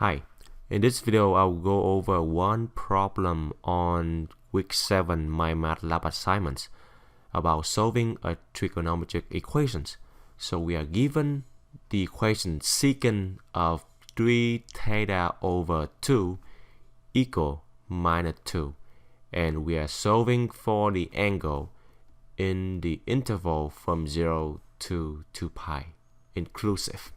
Hi, in this video I'll go over one problem on week 7 My Math Lab assignments about solving a trigonometric equations. So we are given the equation secant of 3 theta over 2 equal minus 2, and we are solving for the angle in the interval from 0 to 2 pi inclusive.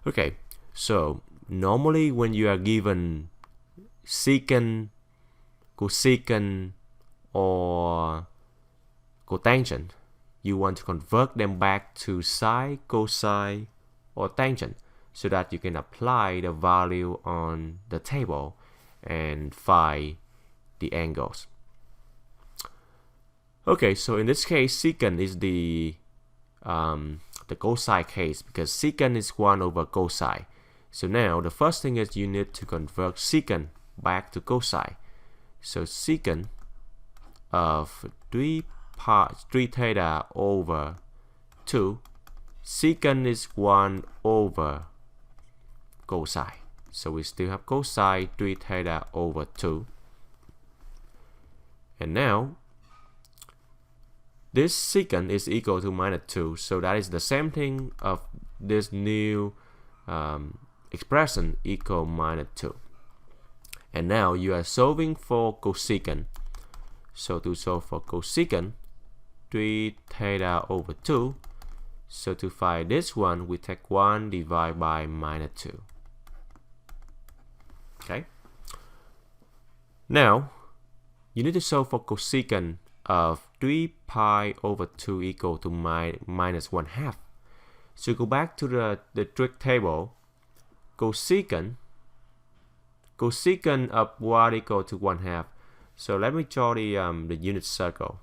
Okay, so normally when you are given secant, cosecant, or cotangent, you want to convert them back to sine, cosine, or tangent so that you can apply the value on the table and find the angles. Okay, so in this case, secant is the cosine case because secant is 1 over cosine. So now the first thing is you need to convert secant back to cosine. So secant of 3 theta over 2, secant is 1 over cosine. So we still have cosine 3 theta over 2. And now this secant is equal to minus 2. So that is the same thing of this new expression equal minus 2. And now you are solving for cosecant. So to solve for cosecant, 3 theta over 2. So to find this one, we take 1 divided by minus 2. Okay. Now, you need to solve for cosecant of 3 pi over 2 equal to minus 1/2. So go back to the trig table. Cosecant of y equal to 1/2. So let me draw the unit circle.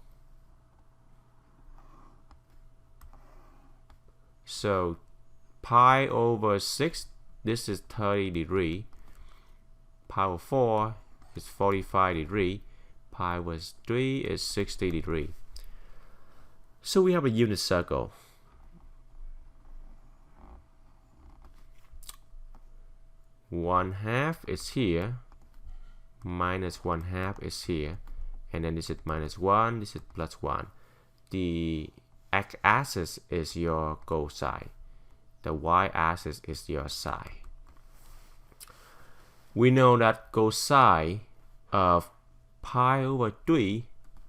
So pi over 6, this is 30 degrees. Pi over 4 is 45 degrees. Pi over 3 is 60 degrees. So we have a unit circle. One half is here, minus 1/2 is here, and then this is minus 1, this is plus 1. The x-axis is your cosine, the y-axis is your sine. We know that cosine of pi over 3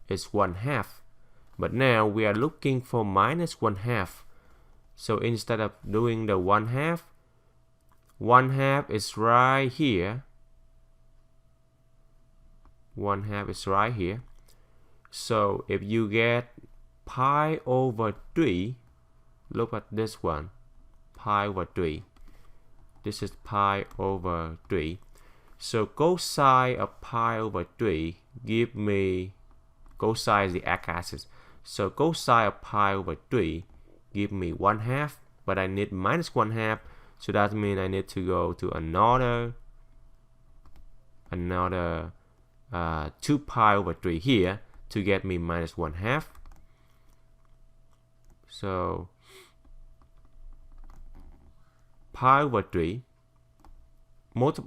is 1/2, but now we are looking for minus 1/2. So instead of doing the 1/2, 1/2 is right here. 1/2 is right here. So if you get pi over 3, look at this one, pi over 3. This is pi over 3. So cosine of pi over 3 give me, cosine is the x-axis. So cosine of pi over 3 give me 1/2, but I need minus 1/2. So that means I need to go to another 2 pi over 3 here to get me minus 1/2. So pi over 3,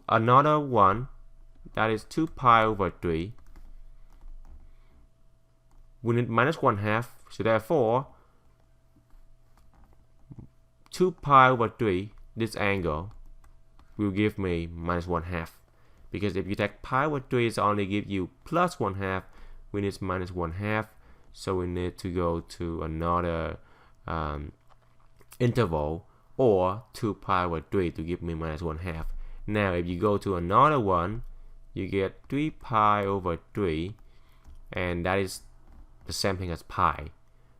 another one, that is 2 pi over 3. We need minus 1/2. So therefore, 2 pi over 3, this angle will give me minus 1/2. Because if you take pi over 3, it's only give you plus 1/2. We need minus 1/2. So we need to go to another interval, or 2 pi over 3 to give me minus 1/2. Now if you go to another one, you get 3 pi over 3, and that is the same thing as pi,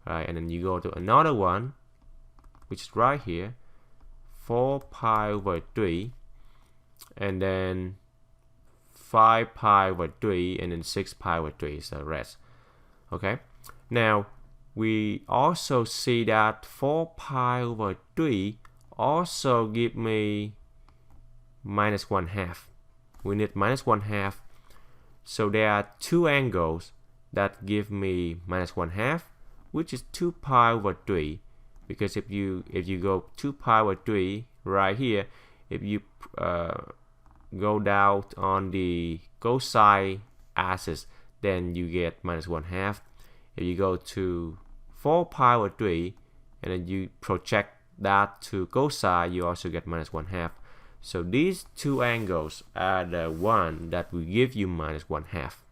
right? And then you go to another one, which is right here, 4 pi over 3, and then 5 pi over 3, and then 6 pi over 3 is the rest. Okay, now we also see that 4 pi over 3 also give me minus 1/2. We need minus 1/2. So there are two angles that give me minus 1/2, which is 2 pi over 3. Because if you go 2 pi over 3 right here, if you go down on the cosine axis, then you get minus 1/2. If you go to 4 pi over 3 and then you project that to cosine, you also get minus 1/2. So these two angles are the one that will give you minus 1/2.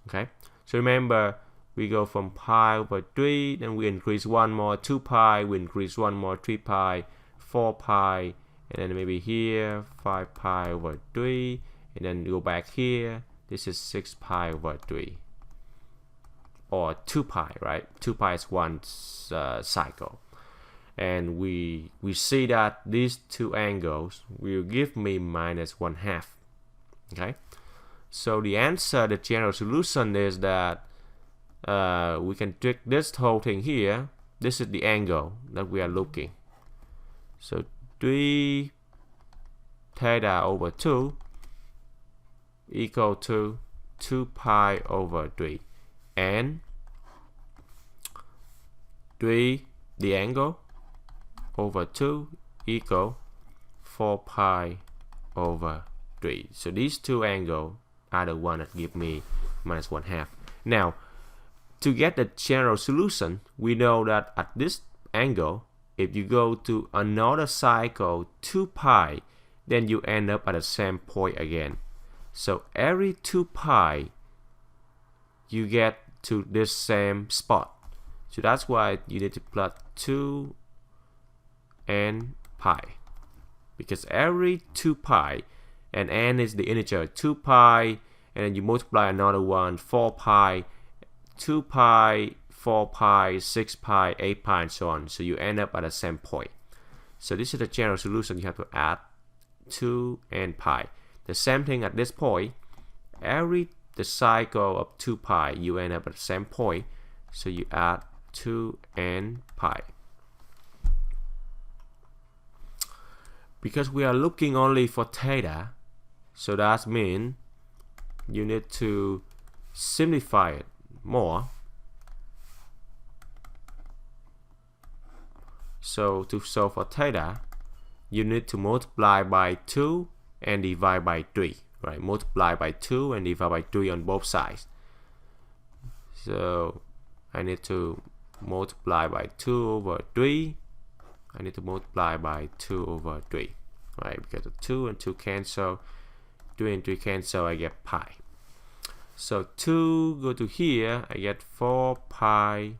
Okay, so remember, we go from pi over 3, then we increase one more 2 pi, we increase one more 3 pi, 4 pi, and then maybe here 5 pi over 3, and then go back here. This is 6 pi over 3, or 2 pi, right? 2 pi is one cycle. And we see that these two angles will give me minus 1/2. Okay, so the answer, the general solution is that we can take this whole thing here. This is the angle that we are looking. So 3 theta over 2 equal to 2 pi over 3, and 3, the angle, over 2 equal 4 pi over 3. So these two angles are the one that give me minus 1/2. Now, to get the general solution, we know that at this angle, if you go to another cycle 2 pi, then you end up at the same point again. So every 2 pi, you get to this same spot. So that's why you need to plot 2 and pi, because every 2 pi, and n is the integer, 2 pi, and then you multiply another one, 4 pi, 2 pi, 4 pi, 6 pi, 8 pi, and so on. So you end up at the same point. So this is the general solution. You have to add 2 and pi. The same thing at this point. The cycle of 2 pi, you end up at the same point. So you add 2 and pi. Because we are looking only for theta, so that means you need to simplify it more. So to solve for theta, you need to multiply by 2 and divide by 3, right? Multiply by 2 and divide by 3 on both sides. So I need to multiply by 2 over 3. I need to multiply by 2 over 3, right? Because of 2 and 2 cancel, 3 and 3 cancel, I get pi. So 2 go to here, I get 4 pi.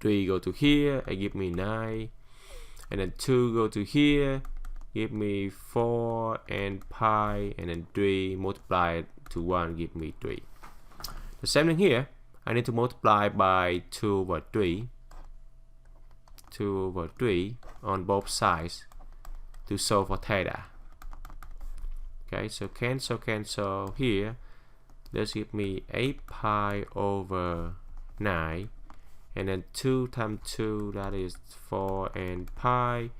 3 go to here, I give me 9. And then 2 go to here, give me 4 and pi. And then 3 multiply to 1, give me 3. The same thing here, I need to multiply by 2 over 3. 2 over 3 on both sides to solve for theta. Okay, so cancel here. This gives me 8 pi over 9. And then 2 times 2, that is 4 and pi.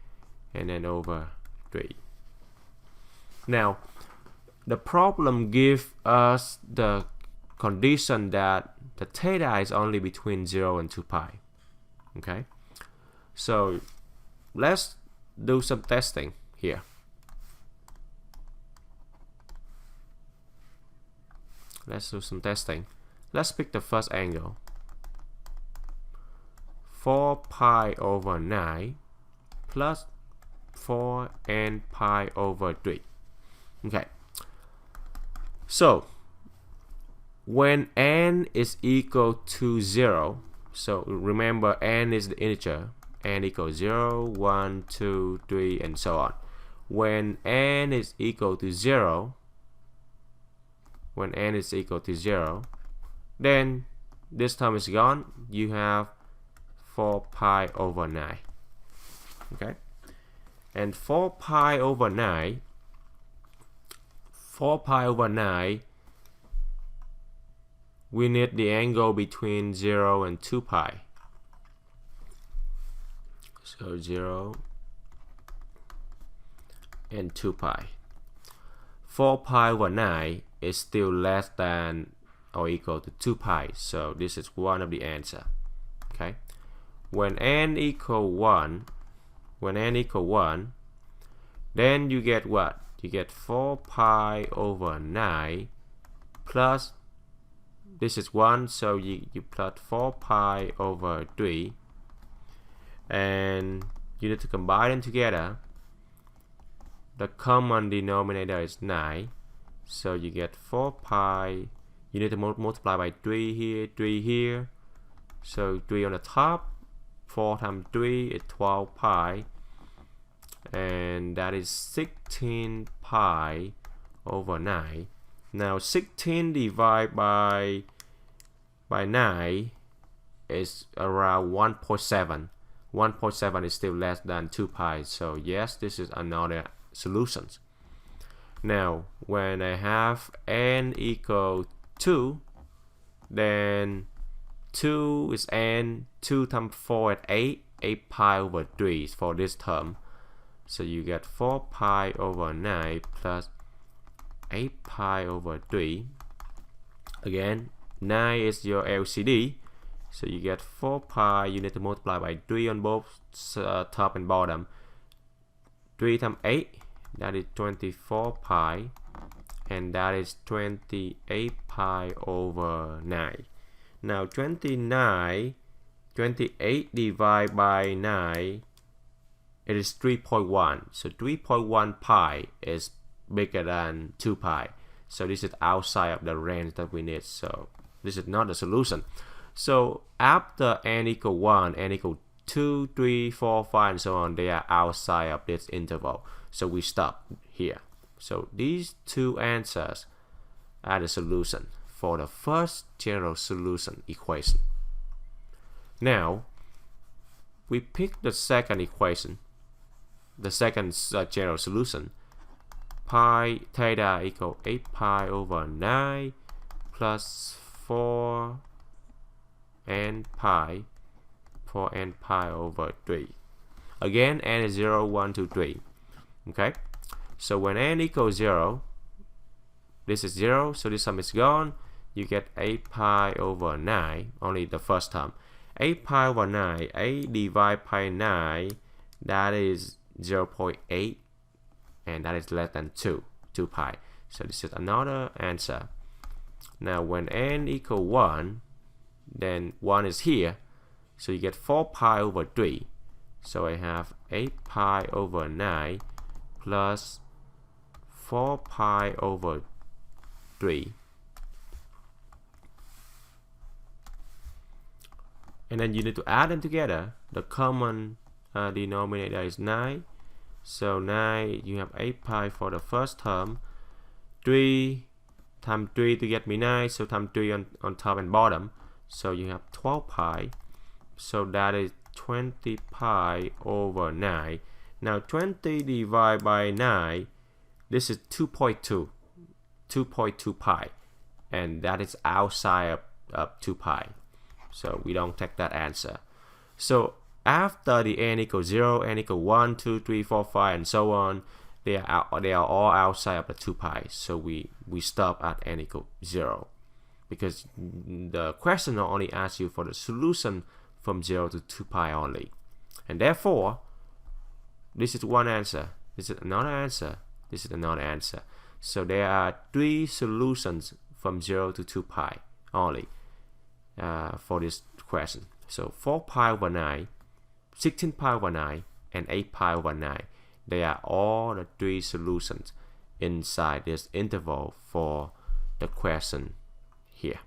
And then over 3. Now, the problem gives us the condition that the theta is only between 0 and 2 pi. Okay? So let's do some testing here. Let's do some testing. Let's pick the first angle. 4 pi over 9 plus 4 and pi over 3. Okay. So when n is equal to 0, so remember n is the integer, n equals 0, 1, 2, 3, and so on. When n is equal to 0, then this term is gone. You have 4 pi over 9. Okay, and 4 pi over 9, we need the angle between 0 and 2 pi. So 0 and 2 pi. 4 pi over 9 is still less than or equal to 2 pi. So this is one of the answer. Okay. When n equal 1, Then you get what? You get 4 pi over 9 plus, this is 1, so you plot 4 pi over 3, and you need to combine them together. The common denominator is 9, so you get 4 pi, you need to multiply by 3 here, 3 here, so 3 on the top, 4 times 3 is 12 pi, and that is 16 pi over 9. Now 16 divided by 9 is around 1.7. 1.7 is still less than 2 pi, so yes, this is another solution. Now when I have n equal 2, then 2 is n, 2 times 4 is 8 pi over 3 for this term. So you get 4 pi over 9 plus 8 pi over 3. Again, 9 is your LCD. So you get 4 pi, you need to multiply by 3 on both top and bottom. 3 times 8, that is 24 pi. And that is 28 pi over 9. Now 28 divided by 9, it is 3.1. So 3.1 pi is bigger than 2 pi. So this is outside of the range that we need. So this is not the solution. So after n equal 1, n equal 2, 3, 4, 5, and so on, they are outside of this interval. So we stop here. So these two answers are the solution for the first general solution equation. Now we pick the second equation, the second general solution. Pi theta equal 8 pi over 9 plus 4 n pi over 3. Again, n is 0, 1, 2, 3. Okay, so when n equals 0, this is 0, so this sum is gone. You get 8 pi over 9, only the first term. 8 pi over 9, 8 divided by 9, that is 0.8, and that is less than 2 pi. So this is another answer. Now when n equal 1, then 1 is here, so you get 4 pi over 3. So I have 8 pi over 9 plus 4 pi over 3. And then you need to add them together. The common denominator is 9. So 9, you have 8 pi for the first term. 3 times 3 to get me 9. So times 3 on top and bottom. So you have 12 pi. So that is 20 pi over 9. Now 20 divided by 9, this is 2.2. 2.2 pi. And that is outside of 2 pi. So we don't take that answer. So after the n equals 0, n equals 1, 2, 3, 4, 5, and so on, they are all outside of the 2 pi. So we stop at n equals 0. Because the question only asks you for the solution from 0 to 2 pi only. And therefore, this is one answer. This is another answer. This is another answer. So there are 3 solutions from 0 to 2 pi only for this question. So 4 pi over 9, 16 pi over 9, and 8 pi over 9. They are all the 3 solutions inside this interval for the question here.